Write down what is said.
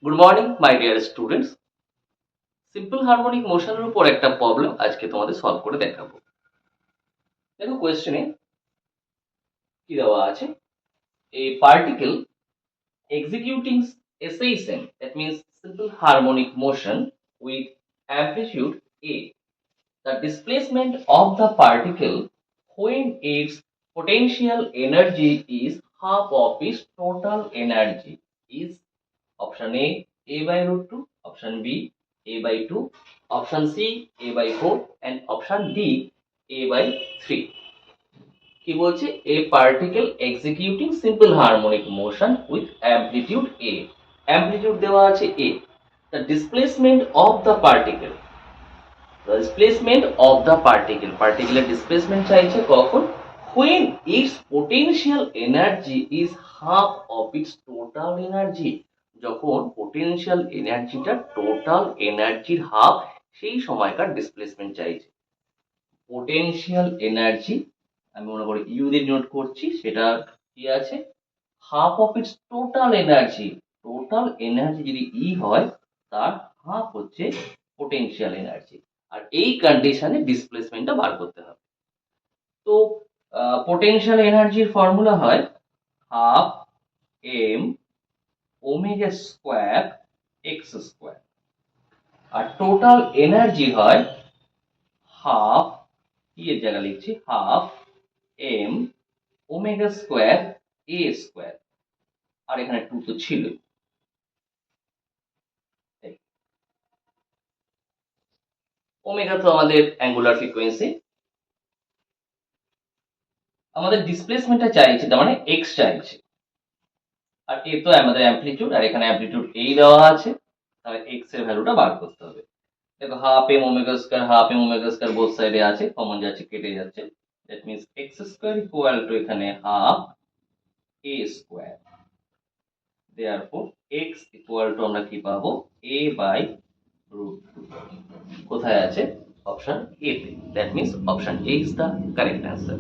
Good morning my dear students. Simple harmonic মোশনের উপর একটা প্রবলেম আজকে তোমাদের সলভ করে দেখাবো। দেখো কোয়েশ্চেনে কি দেওয়া আছে, a particle executing SHM, that means simple harmonic motion with amplitude A. The displacement of the particle when its potential energy is half of its total energy is option A by root 2, option B, A by 2, option C, A by 4, and option D, A by 3. কি বলছে? A particle executing simple harmonic motion with amplitude A. Amplitude দেওয়া আছে A. The displacement of the particle. The displacement of the particle. Particle displacement চাইছে কখন? When its potential energy is half of its total energy. যখন potential এনার্জিটা total এনার্জির half, সেই সময়কার displacement চাইছে। পোটেনশিয়াল এনার্জি আমি মনে করি ইউ দিয়ে নোট করছি, সেটা কি আছে? Half of its total energy. Total energy যদি ই হয়, তার হাফ হচ্ছে পোটেনশিয়াল এনার্জি। আর এই কন্ডিশনে ডিসপ্লেসমেন্টটা বার করতে হবে। তো পোটেনশিয়াল এনার্জির ফর্মুলা হয় half m omega square x square, আর টোটাল এনার্জি হয় হাফ, ই এর জায়গা লিখছি half m omega square A square, আর এখানে 2 তো ছিলই। ওমেগা তো আমাদের অ্যাঙ্গুলার ফ্রিকোয়েন্সি। আমাদের ডিসপ্লেসমেন্টটা চাইছে, তার মানে এক্স চাইছে, আর এ তো আমাদের অ্যামপ্লিটিউড, আর এখানে অ্যামপ্লিটিউড এই দেওয়া আছে, তাহলে এক্স এর ভ্যালুটা বার করতে হবে। দেখো half m omega square both সাইডে আছে, কমন যাচ্ছে, কেটে যাচ্ছে। That means x square equal to এখানে half A square. Therefore x equal to আমরা কি পাবো? A by root 2। কোথায় আছে? অপশন এ তে। That means option A is the correct answer.